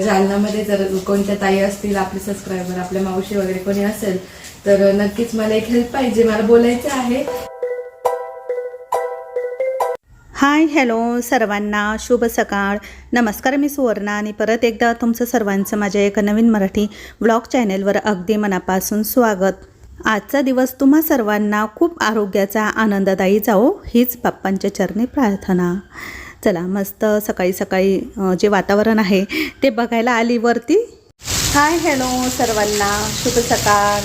जालन्यामध्ये जर कोणत्या ताई असतील आपले सबस्क्रायबर, आपल्या मावशी वगैरे कोणी असेल तर नक्कीच मला एक हेल्प पाहिजे, मला बोलायचं आहे. हाय हॅलो सर्वांना शुभ सकाळ. नमस्कार, मी सुवर्णा आणि परत एकदा तुमचं सर्वांचं माझ्या एका नवीन मराठी ब्लॉग चॅनेलवर अगदी मनापासून स्वागत. आजचा दिवस तुम्हा सर्वांना खूप आरोग्याचा आनंददायी जाओ हीच बाप्पांच्या चरणी प्रार्थना. चला मस्त सकाळी सकाळी जे वातावरण आहे ते बघायला आली वरती. हाय हॅलो सर्वांना शुभ सकाळ.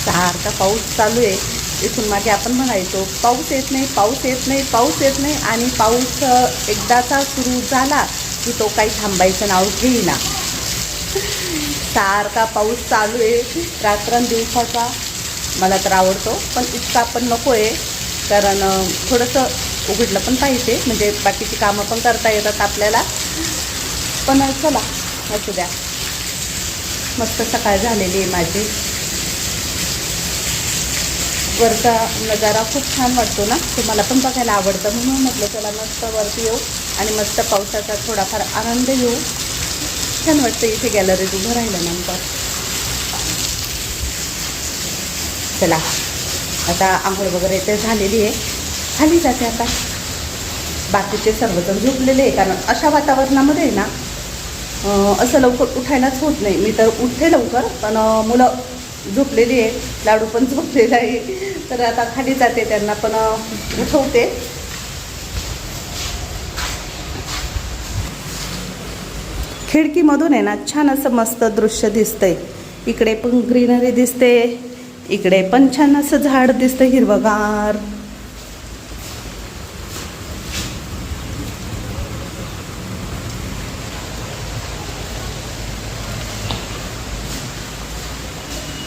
सारखा पाऊस चालू आहे. इथून मागे आपण म्हणायचो पाऊस येत नाही, पाऊस येत नाही, पाऊस येत नाही, आणि पाऊस एकदाचा सुरू झाला की तो काही थांबायचं नाव घेईना. सारखा पाऊस चालू आहे रात्रंदिवसाचा. मला तर आवडतो पण इतका पण नको आहे, कारण थोडंसं उघडलं पण पाहिजे, म्हणजे बाकीची कामं पण करता येतात आपल्याला. पण चला असू द्या. मस्त सकाळ झालेली आहे माझी. वरचा नजारा खूप छान वाटतो ना, तुम्हाला पण बघायला आवडतं, म्हणून म्हटलं चला मस्त वरती येऊ आणि मस्त पावसाचा थोडाफार आनंद घेऊ. छान वाटतं इथे गॅलरीत उभं राहिल्यानंतर. चला आता आंघोळ वगैरे ते झालेली आहे, खाली जाते आता. बाकीचे सर्वजण झोपलेले आहे, कारण अशा वातावरणामध्ये ना असं लवकर उठायलाच होत नाही. मी तर उठते लवकर, पण मुलं झोपलेली आहे, लाडू पण झोपलेला आहे, तर आता खाली जाते, त्यांना पण उठवते. खिडकीमधून आहे ना छान असं मस्त दृश्य दिसतंय. इकडे पण ग्रीनरी दिसते, इकडे पण छान असं झाड दिसतं हिरवगार.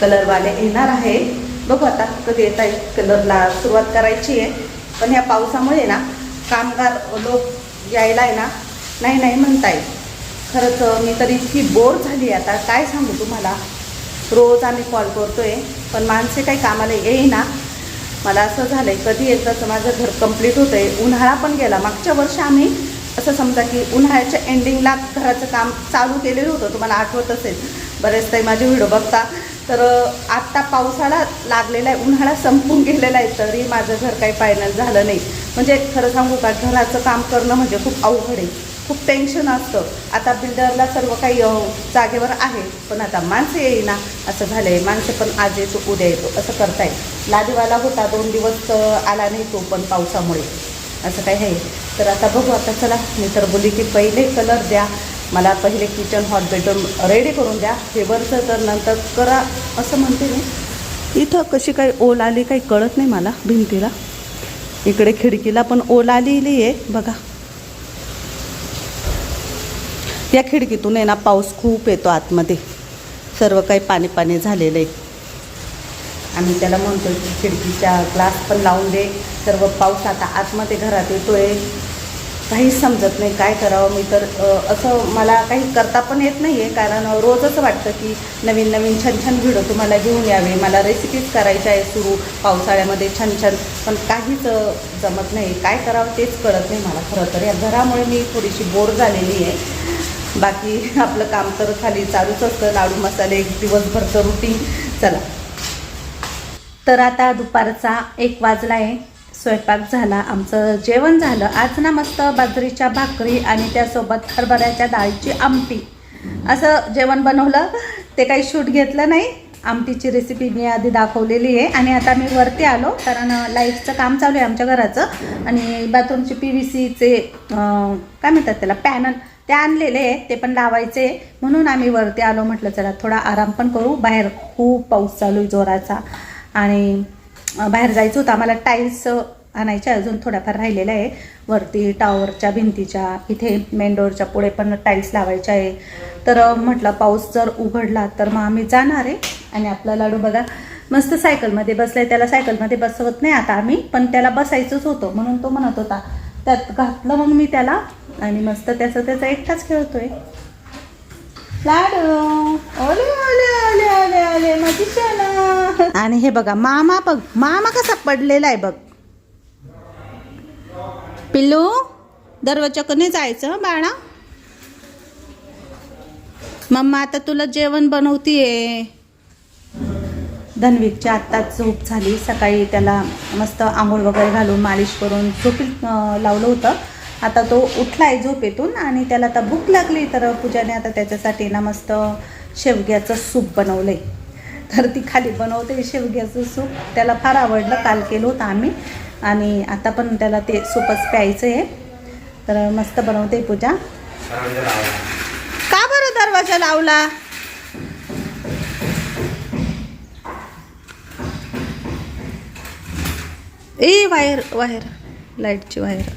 कलरवाले येणार आहे, बघू आता कधी येत आहे. कलरला सुरुवात करायची आहे, पण ह्या पावसामुळे ना कामगार लोक यायला आहे ना नाही म्हणताय. खरंच मी तर इतकी बोर झाली आता, काय सांगू तुम्हाला. रोज आम्ही कॉल करतोय पण माणसे काही कामाला येईना. मला असं झालं आहे कधी एकदाचं माझं घर कंप्लीट होतं आहे. उन्हाळा पण गेला. मागच्या वर्षी आम्ही असं समजा की उन्हाळ्याच्या एंडिंगला घराचं काम चालू केलेलं होतं, तुम्हाला आठवत असेल. बरेच काही माझे व्हिडिओ बघता. तर आत्ता पावसाळा लागलेला आहे, उन्हाळा संपून गेलेला आहे, तरी माझं घर काही फायनल झालं नाही. म्हणजे खरं सांगू का, घराचं काम करणं म्हणजे खूप अवघड आहे, खूप टेन्शन असतं. आता बिल्डरला सर्व काही जागेवर आहे, पण आता माणसं येईना असं झालं आहे. माणसं पण आज येतो उद्या येतो असं करताय. लादीवाला होता 2 दिवस आला नाही तो पण पावसामुळे, असं काही आहे. तर आता बघू. आता चला, मी तर बोलली की पहिले कलर द्या मला, पहिले किचन हॉल बेडरूम रेडी करून द्या, फेवरचं तर नंतर करा असं म्हणते मी. इथं कशी काही ओल आली काही कळत नाही मला भिंतीला. इकडे खिडकीला पण ओल आलेली आहे बघा. या खिडकीतून आहे ना पाऊस खूप येतो आतमध्ये, सर्व काही पाणी पाणी झालेलं आहे. आम्ही त्याला म्हणतो की खिडकीच्या ग्लास पण लावून दे. सर्व पाऊस आता आतमध्ये घरात येतो आहे, काहीच समजत नाही काय करावं. मी तर असं मला काही करता पण येत नाही आहे, कारण रोजच वाटतं की नवीन नवीन छान छान व्हिडिओ तुम्हाला घेऊन यावे. मला रेसिपीज करायच्या आहे सुरू पावसाळ्यामध्ये छान छान, पण काहीच जमत नाही. काय करावं तेच कळत नाही मला. खरं तर या घरामुळे मी थोडीशी बोर झालेली आहे. बाकी आपलं काम तर खाली चालूच असतं, लाडू मसाले दिवसभरचं रुटीन. चला, तर आता दुपारचा 1 वाजला आहे. स्वयंपाक झाला, आमचं जेवण झालं. आज ना मस्त बाजरीच्या भाकरी आणि त्यासोबत हरभऱ्याच्या डाळीची आमटी असं जेवण बनवलं. ते काही शूट घेतलं नाही. आमटीची रेसिपी मी आधी दाखवलेली आहे. आणि आता मी वरती आलो, कारण लाईटचं काम चालू आहे आमच्या घराचं, आणि बाथरूमचे PVCचे काय म्हणतात त्याला पॅनल ते आणलेले आहे, ते पण लावायचे, म्हणून आम्ही वरती आलो. म्हटलं चला थोडा आराम पण करू. बाहेर खूप पाऊस चालू आहे जोराचा, आणि बाहेर जायचं होतं आम्हाला. टाईल्स आणायच्या अजून थोड्याफार राहिलेल्या आहे. वरती टॉवरच्या भिंतीच्या इथे मेन डोअरच्या पुढे पण टाईल्स लावायच्या आहे. तर म्हटलं पाऊस जर उघडला तर मग आम्ही जाणार आहे. आणि आपला लाडू बघा मस्त सायकलमध्ये बसलाय. त्याला सायकलमध्ये बसवत नाही आता आम्ही, पण त्याला बसायचंच होतं म्हणून तो म्हणत होता. त्यात घातलं मग मी त्याला, आणि मस्त त्याचा एकटाच खेळतोय. लाडू ओले ओले ओले ओले ओले माझी सोना. आणि हे बघा मामा, बघ मामा कसा पडलेला आहे बघ. पिल्लू दरवाजाकडे जायचं बाळा. मम्मा आता तुला जेवण बनवतीये. धन्विकची आत्ताच झोप झाली. सकाळी त्याला मस्त आंघोळ वगैरे घालून मालिश करून झोपी लावलं होतं. आता तो उठलाय झोपेतून आणि त्याला आता भूक लागली, तर पूजाने आता त्याच्यासाठी ना मस्त शेवग्याचं सूप बनवलंय. तर ती खाली बनवते शेवग्याचं सूप. त्याला फार आवडलं, काल केलं होतं आम्ही आणि आता पण त्याला ते सूपच प्यायचं आहे. तर मस्त बनवते पूजा. का बरं दरवाजा लावला? ए वायर वायर लाईटची वायर.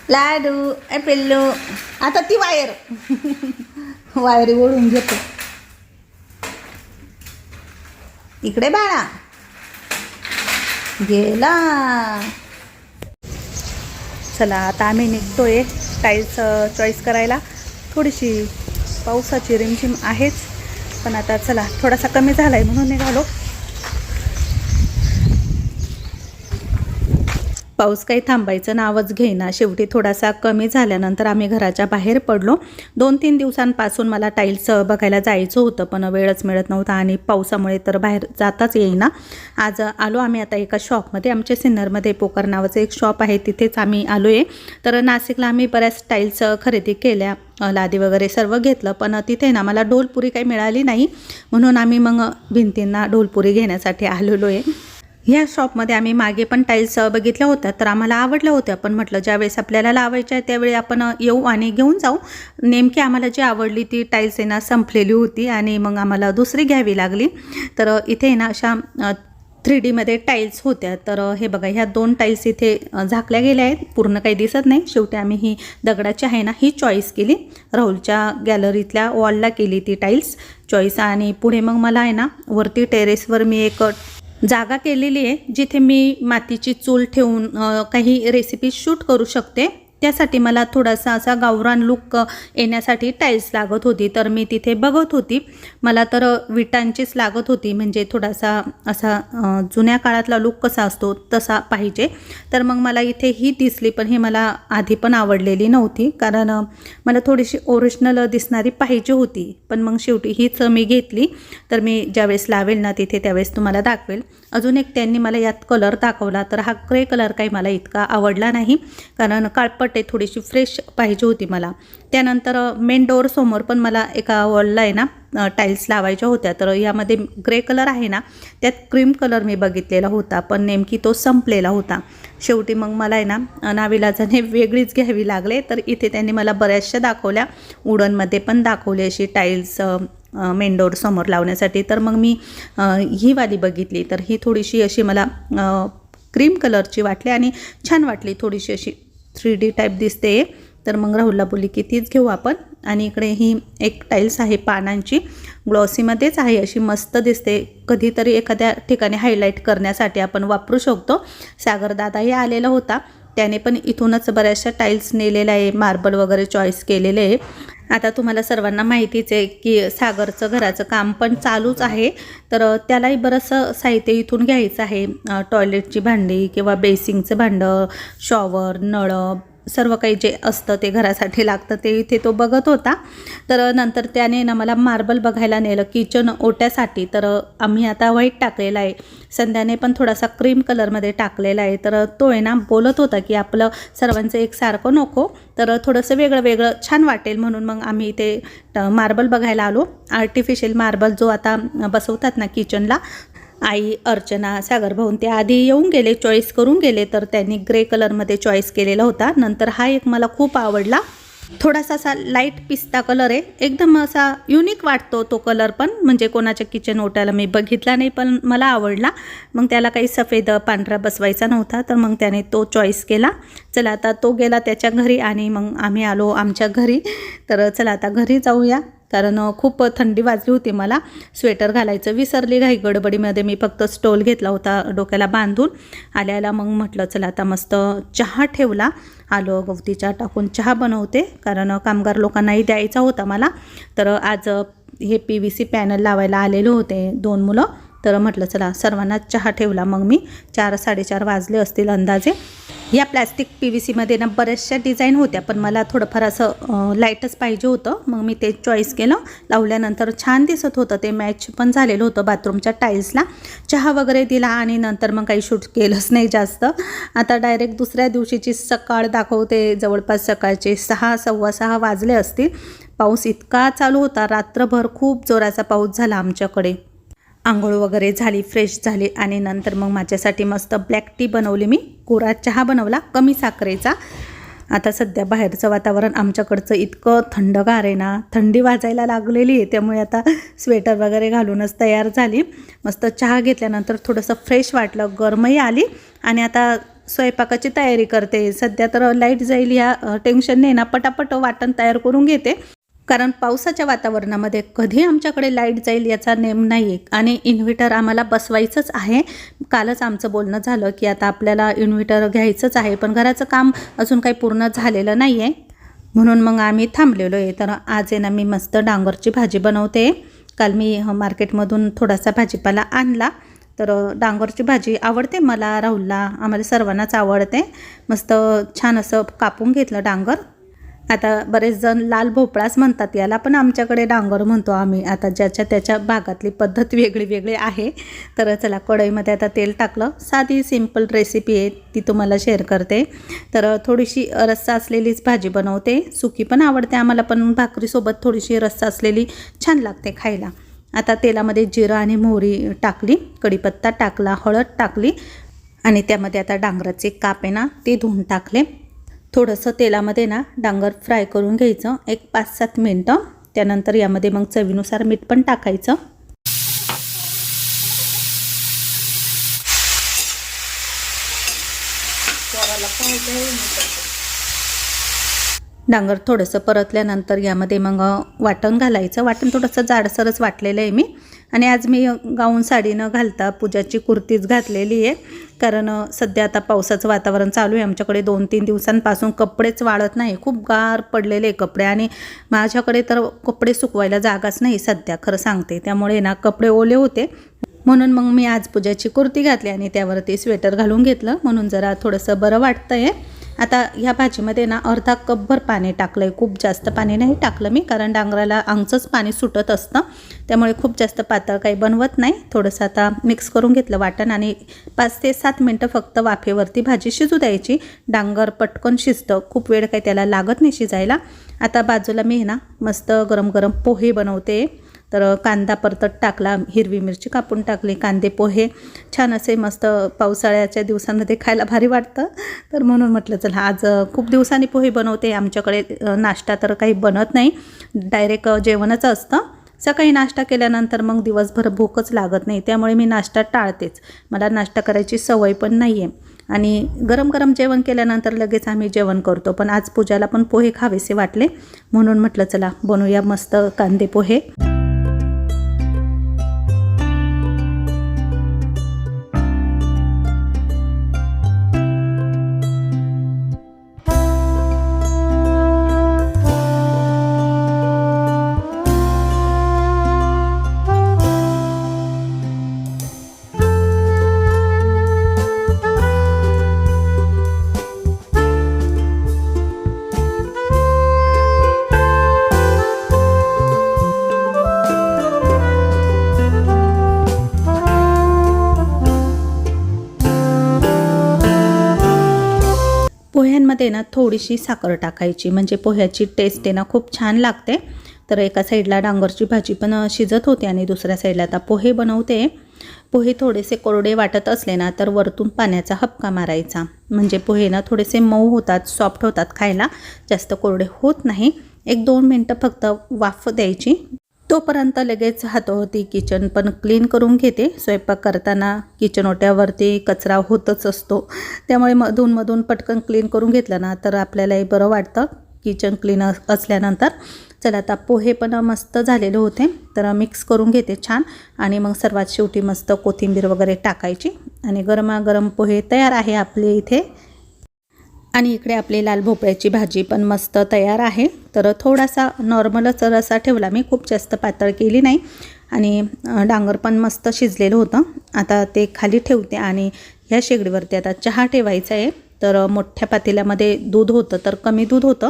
लाडू ए पिल्लू. आता ती वायर वायरी ओढून घेतो. इकडे बाळा गेला. चला आता आम्ही निघतोय टाईल्स चॉईस करायला. थोडीशी पावसाची रिमझिम आहेच, पण आता चला थोडासा कमी झाला आहे म्हणून निघालो. पाऊस काही थांबायचं नावच घेईना. शेवटी थोडासा कमी झाल्यानंतर आम्ही घराच्या बाहेर पडलो. 2-3 दिवसांपासून मला टाईल्स बघायला जायचं होतं, पण वेळच मिळत नव्हता आणि पावसामुळे तर बाहेर जाताच येईना. आज आलो आम्ही आता एका शॉपमध्ये. आमच्या सिन्नरमध्ये पोकर नावाचं एक शॉप आहे, तिथेच आम्ही आलो आहे. तर नाशिकला आम्ही बऱ्याच टाईल्स खरेदी केल्या, लादी वगैरे सर्व घेतलं, पण तिथे ना मला ढोलपुरी काही मिळाली नाही, म्हणून आम्ही मग भिंतींना ढोलपुरी घेण्यासाठी आलेलो आहे. ह्या शॉपमध्ये आम्ही मागे पण टाईल्स बघितल्या होत्या, तर आम्हाला आवडल्या होत्या, पण म्हटलं ज्यावेळेस आपल्याला लावायच्या आहे त्यावेळी आपण येऊ आणि घेऊन जाऊ. नेमकी आम्हाला जी आवडली ती टाईल्स आहे ना संपलेली होती आणि मग आम्हाला दुसरी घ्यावी लागली. तर इथे ना अशा 3Dमध्ये टाईल्स होत्या. तर हे बघा, ह्या 2 टाईल्स इथे झाकल्या गेल्या आहेत, पूर्ण काही दिसत नाही. शेवटी आम्ही ही दगडाची आहे ना ही चॉईस केली. राहुलच्या गॅलरीतल्या वॉलला केली ती टाईल्स चॉईस. आणि पुढे मग मला आहे ना वरती टेरेसवर मी एक जागा केलेली आहे, जिथे मी मातीची चूल ठेवून काही रेसिपी शूट करू शकते. त्यासाठी मला थोडासा असा गावरान लुक येण्यासाठी टाईल्स लागत होती. तर मी तिथे बघत होती, मला तर विटांचीच लागत होती, म्हणजे थोडासा असा जुन्या काळातला लुक कसा असतो तसा पाहिजे. तर मग मला इथे ही दिसली, पण ही मला आधी पण आवडलेली नव्हती, कारण मला थोडीशी ओरिजिनल दिसणारी पाहिजे होती. पण मग शेवटी हीच मी घेतली. तर मी ज्यावेळेस लावेल ना तिथे त्यावेळेस तुम्हाला दाखवेल. अजून एक त्यांनी मला यात कलर दाखवला, तर हा ग्रे कलर काही मला इतका आवडला नाही, कारण काळपट आहे, थोडीशी फ्रेश पाहिजे होती मला. त्यानंतर मेन डोअर समोर पण मला एका वॉलला आहे ना टाईल्स लावायच्या होत्या. तर यामध्ये ग्रे कलर आहे ना, त्यात क्रीम कलर मी बघितलेला होता, पण नेमकी तो संपलेला होता. शेवटी मग मला आहे ना नाविलाजाने वेगळीच घ्यावी लागले. तर इथे त्यांनी मला बऱ्याचशा दाखवल्या, वुडनमध्ये पण दाखवली अशी टाईल्स मेन डोअर समोर लावण्यासाठी. तर मग मी ही वाली बघितली, तर ही थोडीशी अशी मला क्रीम कलरची वाटली आणि छान वाटली, थोडीशी अशी 3D टाईप दिसते. तर मग राहुलला बोलली की तीच घेऊ आपण. आणि इकडे ही एक टाईल्स आहे पानांची, ग्लॉसीमध्येच आहे, अशी मस्त दिसते. कधीतरी एखाद्या ठिकाणी हायलाईट करण्यासाठी आपण वापरू शकतो. सागरदादाही आलेला होता, त्याने पण इथूनच बऱ्याचशा टाईल्स नेलेल्या आहे, मार्बल वगैरे चॉईस केलेले आहे. आता तुम्हाला सर्वांना माहितीच आहे की सागरचं घराचं काम पण चालूच आहे, तर त्यालाही बरंचसं साहित्य इथून घ्यायचं आहे. टॉयलेटची भांडी किंवा बेसिंगचं भांडं, शॉवर, नळ, सर्व काही जे असतं ते घरासाठी लागतं ते इथे तो बघत होता. तर नंतर त्याने ना मला मार्बल बघायला नेलं किचन ओट्यासाठी. तर आम्ही आता व्हाईट टाकलेला आहे, संध्याने पण थोडासा क्रीम कलरमध्ये टाकलेला आहे. तर तो आहे ना बोलत होता की आपलं सर्वांचं एकसारखं नको, तर थोडंसं वेगळं वेगळं छान वाटेल, म्हणून मग आम्ही इथे मार्बल बघायला आलो. आर्टिफिशियल मार्बल जो आता बसवतात ना किचनला, आई, अर्चना, सागर भाऊन ते आधी येऊन गेले, चॉईस करून गेले. तर त्यांनी ग्रे कलरमध्ये चॉईस केलेला होता. नंतर हा एक मला खूप आवडला, थोडासा असा लाईट पिस्ता कलर आहे, एकदम असा युनिक वाटतो तो कलर पण, म्हणजे कोणाच्या किचन ओट्याला मी बघितला नाही पण मला आवडला. मग त्याला काही सफेद पांढरा बसवायचा नव्हता, तर मग त्याने तो चॉईस केला. चला आता तो गेला त्याच्या घरी आणि मग आम्ही आलो आमच्या घरी. तर चला आता घरी जाऊया, कारण खूप थंडी वाजली होती. मला स्वेटर घालायचं विसरली घाई गडबडीमध्ये. मी फक्त स्टोल घेतला होता डोक्याला बांधून. आल्याला मग म्हटलं चला आता मस्त चहा ठेवला, आलो गवती चहा टाकून चहा बनवते, कारण कामगार लोकांनाही द्यायचा होता मला. तर आज हे PVC पॅनल लावायला आलेले होते 2 मुलं, तर म्हटलं चला सर्वांना चहा ठेवला. मग मी 4-4:30 वाजले असतील अंदाजे. या प्लॅस्टिक PVCमध्ये ना बऱ्याचशा डिझाईन होत्या, पण मला थोडंफार असं लाईटच पाहिजे होतं. मग मी ते चॉईस केलं. लावल्यानंतर छान दिसत होतं, ते मॅच पण झालेलं होतं बाथरूमच्या टाईल्सला. चहा वगैरे दिला आणि नंतर मग काही शूट केलंच नाही जास्त. आता डायरेक्ट दुसऱ्या दिवशीची सकाळ दाखवते. जवळपास सकाळचे 6-6:15 वाजले असतील. पाऊस इतका चालू होता, रात्रभर खूप जोराचा पाऊस झाला आमच्याकडे. आंघोळ वगैरे झाली, फ्रेश झाली आणि नंतर मग माझ्यासाठी मस्त ब्लॅक टी बनवली मी. कोरा चहा बनवला, कमी साखरेचा. आता सध्या बाहेरचं वातावरण आमच्याकडचं इतकं थंडगार आहे ना, थंडी वाजायला लागलेली आहे. त्यामुळे आता स्वेटर वगैरे घालूनच तयार झाली. मस्त चहा घेतल्यानंतर थोडंसं फ्रेश वाटलं, गरमही आली आणि आता स्वयंपाकाची तयारी करते. सध्या तर लाईट जाईल या टेन्शनने ना पटापट वाटण तयार करून घेते, कारण पावसाच्या वातावरणामध्ये कधी आमच्याकडे लाईट जाईल याचा नेम नाही आहे. आणि इन्व्हर्टर आम्हाला बसवायचंच आहे. कालच आमचं बोलणं झालं की आता आपल्याला इन्व्हर्टर घ्यायचंच आहे, पण घराचं काम अजून काही पूर्ण झालेलं नाही आहे, म्हणून मग आम्ही थांबलेलो आहे. तर आज आहे ना मी मस्त डांगरची भाजी बनवते. काल मी मार्केटमधून थोडासा भाजीपाला आणला. तर डांगरची भाजी आवडते मला, राहुलला, आम्हाला सर्वांनाच आवडते. मस्त छान असं कापून घेतलं डांगर. आता बरेच जण लाल भोपळाच म्हणतात याला, पण आमच्याकडे डांगर म्हणतो आम्ही. आता ज्याच्या त्याच्या भागातली पद्धत वेगळी वेगळी आहे. तर चला कढईमध्ये आता तेल टाकलं. साधी सिंपल रेसिपी आहे, ती तुम्हाला शेअर करते. तर थोडीशी रस्सा असलेलीच भाजी बनवते. सुकी पण आवडते आम्हाला, पण भाकरीसोबत थोडीशी रस्सा असलेली छान लागते खायला. आता तेलामध्ये जिरं आणि मोहरी टाकली, कढीपत्ता टाकला, हळद टाकली आणि त्यामध्ये आता डांगराचे काप आहे ना ते धुवून टाकले. थोडंसं तेलामध्ये ना डांगर फ्राय करून घ्यायचं 5-7 मिनटं. त्यानंतर यामध्ये मग चवीनुसार मीठ पण टाकायचं. डांगर थोडंसं परतल्यानंतर यामध्ये मग वाटण घालायचं. वाटण थोडंसं जाडसरच वाटलेलं आहे मी. आणि आज मी गाऊन साडी न घालता पूजाची कुर्तीच घातलेली आहे, कारण सध्या आता पावसाचं वातावरण चालू आहे आमच्याकडे. 2-3 दिवसांपासून कपडेच वाळत नाही, खूप गार पडलेले कपडे. आणि माझ्याकडे तर कपडे सुकवायला जागाच नाही सध्या, खरं सांगते. त्यामुळे ना कपडे ओले होते, म्हणून मग मी आज पूजाची कुर्ती घातली आणि त्यावरती स्वेटर घालून घेतलं, म्हणून जरा थोडंसं बरं वाटतं आहे. आता ह्या भाजीमध्ये ना अर्धा कपभर पाणी टाकलं आहे. खूप जास्त पाणी नाही टाकलं मी, कारण डांगराला अंगचंच पाणी सुटत असतं, त्यामुळे खूप जास्त पातळ काही बनवत नाही. थोडंसं आता मिक्स करून घेतलं वाटण आणि 5 ते 7 मिनटं फक्त वाफेवरती भाजी शिजू द्यायची. डांगर पटकन शिजतं, खूप वेळ काही त्याला लागत नाही शिजायला. आता बाजूला मी ना मस्त गरम गरम पोहे बनवते. तर कांदा परतत टाकला, हिरवी मिरची कापून टाकली, कांदे पोहे छान असे मस्त पावसाळ्याच्या दिवसांमध्ये खायला भारी वाटतं. तर म्हणून म्हटलं चला आज खूप दिवसांनी पोहे बनवते. आमच्याकडे नाश्ता तर काही बनत नाही, डायरेक्ट जेवणच असतं. सकाळी नाश्ता केल्यानंतर मग दिवसभर भूकच लागत नाही, त्यामुळे मी नाश्ता टाळतेच. मला नाश्ता करायची सवय पण नाही आहे. आणि गरम गरम जेवण केल्यानंतर लगेच आम्ही जेवण करतो. पण आज पूजाला पण पोहे खावेसे वाटले, म्हणून म्हटलं चला बनवूया मस्त कांदे पोहे. पोह्यांमध्ये ना थोडीशी साखर टाकायची, म्हणजे पोह्याची टेस्ट आहे ना खूप छान लागते. तर एका साईडला डांगरची भाजी पण शिजत होते आणि दुसऱ्या साईडला आता पोहे बनवते. पोहे थोडेसे कोरडे वाटत असले ना तर वरतून पाण्याचा हबका मारायचा, म्हणजे पोहे ना थोडेसे मऊ होतात, सॉफ्ट होतात खायला, जास्त कोरडे होत नाही. 1-2 मिनटं फक्त वाफ द्यायची. तोपर्यंत लगेच हातावरती किचन पण क्लीन करून घेते. स्वयंपाक करताना किचन ओट्यावरती कचरा होतच असतो, त्यामुळे मधून पटकन क्लीन करून घेतलं ना तर आपल्यालाही बरं वाटतं किचन क्लीन असल्यानंतर. चला आता पोहे पण मस्त झालेले होते, तर मिक्स करून घेते छान. आणि मग सर्वात शेवटी मस्त कोथिंबीर वगैरे टाकायची आणि गरमागरम पोहे तयार आहे आपले इथे. आणि इकडे आपली लाल भोपळ्याची भाजी पण मस्त तयार आहे. तर थोडासा नॉर्मलच रस्सा ठेवला मी, खूप जास्त पातळ केली नाही. आणि डांगर पण मस्त शिजलेलं होतं. आता ते खाली ठेवते आणि ह्या शेगडीवरती आता चहा ठेवायचा आहे. तर मोठ्या पातेल्यामध्ये दूध होतं तर कमी दूध होतं,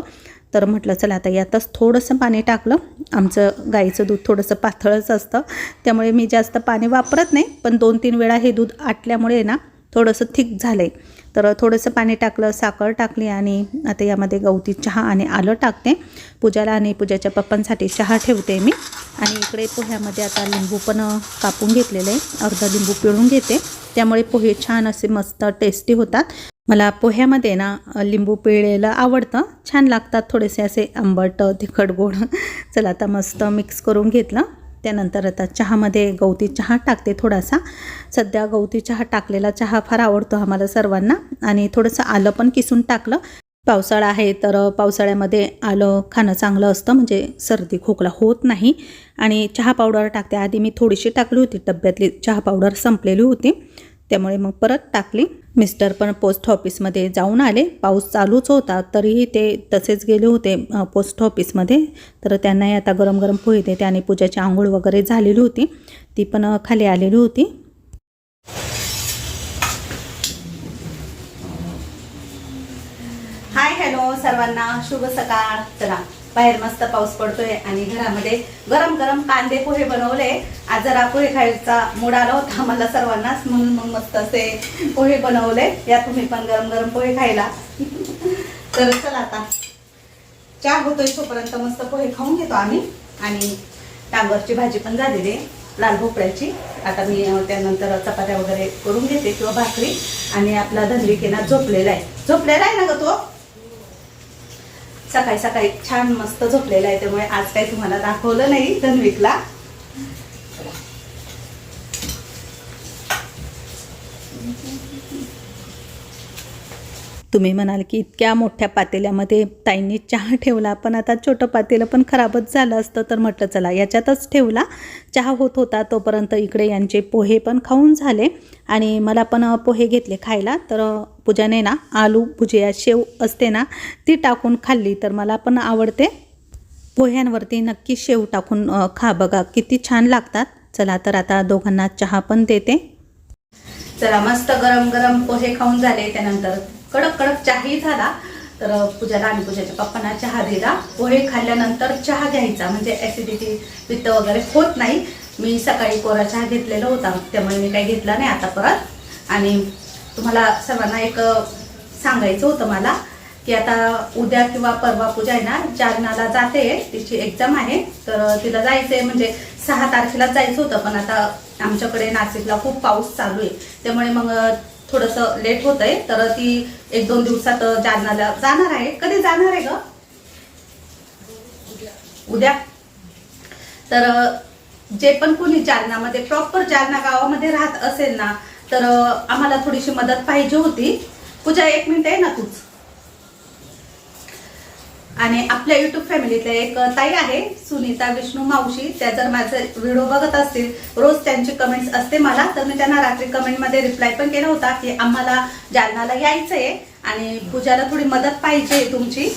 तर म्हटलं चला आता यातच थोडंसं पाणी टाकलं. आमचं गाईचं दूध थोडंसं पातळच असतं, त्यामुळे मी जास्त पाणी वापरत नाही, पण 2-3 वेळा हे दूध आटल्यामुळे ना थोडंसं थिक झालं आहे. तर थोडंसं पाणी टाकलं, साखर टाकली आणि आता यामध्ये गवती चहा आणि आलं टाकते. पूजाला आणि पूजाच्या पप्पांसाठी चहा ठेवते मी. आणि इकडे पोह्यामध्ये आता लिंबू पण कापून घेतलेलं आहे, अर्धा लिंबू पिळून घेते, त्यामुळे पोहे छान असे मस्त टेस्टी होतात. मला पोह्यामध्ये ना लिंबू पिळलेलं आवडतं, छान लागतात, थोडेसे असे आंबट तिखट गोड. चला आता मस्त मिक्स करून घेतलं. त्यानंतर आता चहामध्ये गवती चहा टाकते थोडासा. सध्या गवती चहा टाकलेला चहा फार आवडतो आम्हाला सर्वांना. आणि थोडंसं आलं पण किसून टाकलं. पावसाळा आहे तर पावसाळ्यामध्ये आलं खाणं चांगलं असतं, म्हणजे सर्दी खोकला होत नाही. आणि चहा पावडर टाकते. आधी मी थोडीशी टाकली होती, डब्यातली चहा पावडर संपलेली होती, त्यामुळे मग परत टाकली. मिस्टर पण पोस्ट ऑफिसमध्ये जाऊन आले, पाऊस चालूच होता तरीही ते तसेच गेले होते पोस्ट ऑफिसमध्ये. तर त्यांनाही आता गरम गरम पोहे देते. आणि पूजाची आंघोळ वगैरे झालेली होती, ती पण खाली आलेली होती. हाय हॅलो सर्वांना, शुभ सकाळ. चला बाहेर मस्त पाऊस पडतोय आणि घरामध्ये गरम गरम कांदे पोहे बनवले. आज जरा पोहे खायचा मूड आला होता मला सर्वांनाच, म्हणून मग मस्त असे पोहे बनवले. या तुम्ही पण गरम गरम पोहे खायला. तर चला आता चहा होतोय तोपर्यंत मस्त पोहे खाऊन घेतो आम्ही. आणि डांगरची भाजी पण झालेली आहे, लाल भोपळ्याची. आता मी त्यानंतर चपात्या वगैरे करून घेते किंवा भाकरी. आणि आपला धनविकेना झोपलेला आहे ना ग तो, सकाळी सकाळी छान मस्त झोपलेला आहे, त्यामुळे आज काही तुम्हाला दाखवलं नाही धनविकला. तुम्ही म्हणाल की इतक्या मोठ्या पातेल्यामध्ये ताईंनी चहा ठेवला, पण आता छोटं पातेलं पण खराबच झालं असतं, तर म्हटलं चला याच्यातच ठेवला. चहा होत होता तोपर्यंत इकडे यांचे पोहे पण खाऊन झाले. आणि मला पण पोहे घेतले खायला. तर पूजाने ना आलू भुजिया शेव असते ना ती टाकून खाल्ली, तर मला पण आवडते. पोह्यांवरती नक्की शेव टाकून खा बघा, किती छान लागतात. चला तर आता दोघांना चहा पण देते. चला मस्त गरम गरम पोहे खाऊन झाले, त्यानंतर कडक कडक चहाही झाला. तर पूजाला आणि पूजाच्या पप्पांना चहा दिला. पोहे खाल्ल्यानंतर चहा घ्यायचा, म्हणजे ॲसिडिटी पित्त वगैरे होत नाही. मी सकाळी कोरा चहा घेतलेला होता, त्यामुळे मी काही घेतला नाही आता परत. आणि तुम्हाला सर्वांना एक सांगायचं होतं मला की आता उद्या किंवा परवा पूजा आहे ना जालन्याला जाते, तिची एक्झाम आहे. तर तिला जायचं आहे, म्हणजे 6 तारखेला जायचं होतं, पण आता आमच्याकडे नाशिकला खूप पाऊस चालू आहे, त्यामुळे मग थोडंसं लेट होत आहे. तर ती 1-2 दिवसात जालन्याला जाणार आहे. कधी जाणार आहे ग? उद्या. तर जे पण कोणी जालन्यामध्ये प्रॉपर जालना गावामध्ये राहत असेल ना, तर आम्हाला थोडीशी मदत पाहिजे होती. पूजा 1 मिनिट आहे ना तूच. आणि आपल्या युट्यूब फॅमिलीतल्या एक ताई आहे सुनीता विष्णू मावशी, त्या जर माझे व्हिडिओ बघत असतील, रोज त्यांची कमेंट्स असते मला, तर मी त्यांना रात्री कमेंटमध्ये रिप्लाय पण केला होता की आम्हाला जालन्याला यायचंय आणि पूजाला थोडी मदत पाहिजे तुमची.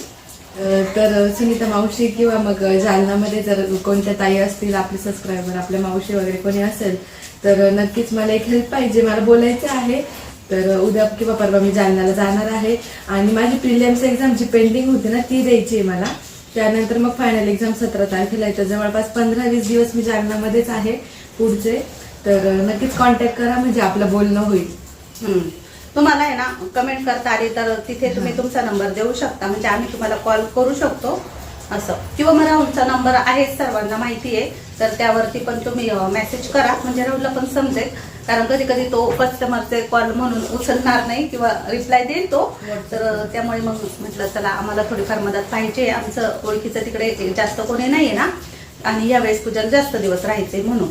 तर सुनीता मावशी किंवा मग जालन्यामध्ये जर कोणत्या ताई असतील, आपले सबस्क्रायबर, आपल्या मावशी वगैरे कोणी असेल, तर नक्कीच मला एक हेल्प पाहिजे, मला बोलायचं आहे. तर उद्या किंवा परवा मी जालन्याला जाणार आहे. आणि माझी प्रिलिम्स एक्झाम जी पेंडिंग होती ना ती द्यायची आहे मला. त्यानंतर मग फायनल एक्झाम 17 तारखेला आहे. तर जवळपास 15-20 दिवस मी जालन्यामध्येच आहे पुढचे. तर नक्कीच कॉन्टॅक्ट करा, म्हणजे आपलं बोलणं होईल. तुम्हाला आहे ना कमेंट करता आली तर तिथे तुम्ही तुमचा नंबर देऊ शकता, म्हणजे आम्ही तुम्हाला कॉल करू शकतो असं. किंवा मग राहुलचा नंबर आहे, सर्वांना माहिती आहे, तर त्यावरती पण तुम्ही मेसेज करा, म्हणजे राहुलला पण समजेल. कारण कधी कधी तो कस्टमरचे कॉल म्हणून उचलणार नाही किंवा रिप्लाय देईल तो. तर त्यामुळे मग म्हटलं चला आम्हाला थोडीफार मदत पाहिजे. आमचं ओळखीचं तिकडे जास्त कोणी नाही आहे ना, आणि यावेळेस पूजा जास्त दिवस राहायचे म्हणून.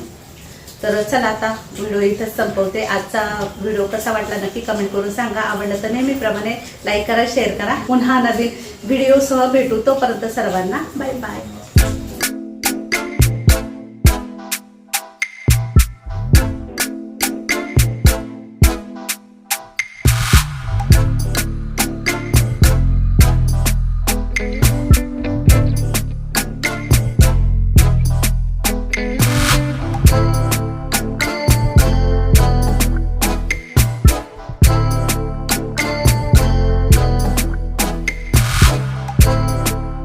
तर चला आता व्हिडिओ इथंच संपवते. आजचा व्हिडिओ कसा वाटला नक्की कमेंट करून सांगा. आवडलं तर नेहमीप्रमाणे लाईक करा, शेअर करा. पुन्हा नवीन व्हिडिओसह भेटू, तोपर्यंत सर्वांना बाय बाय.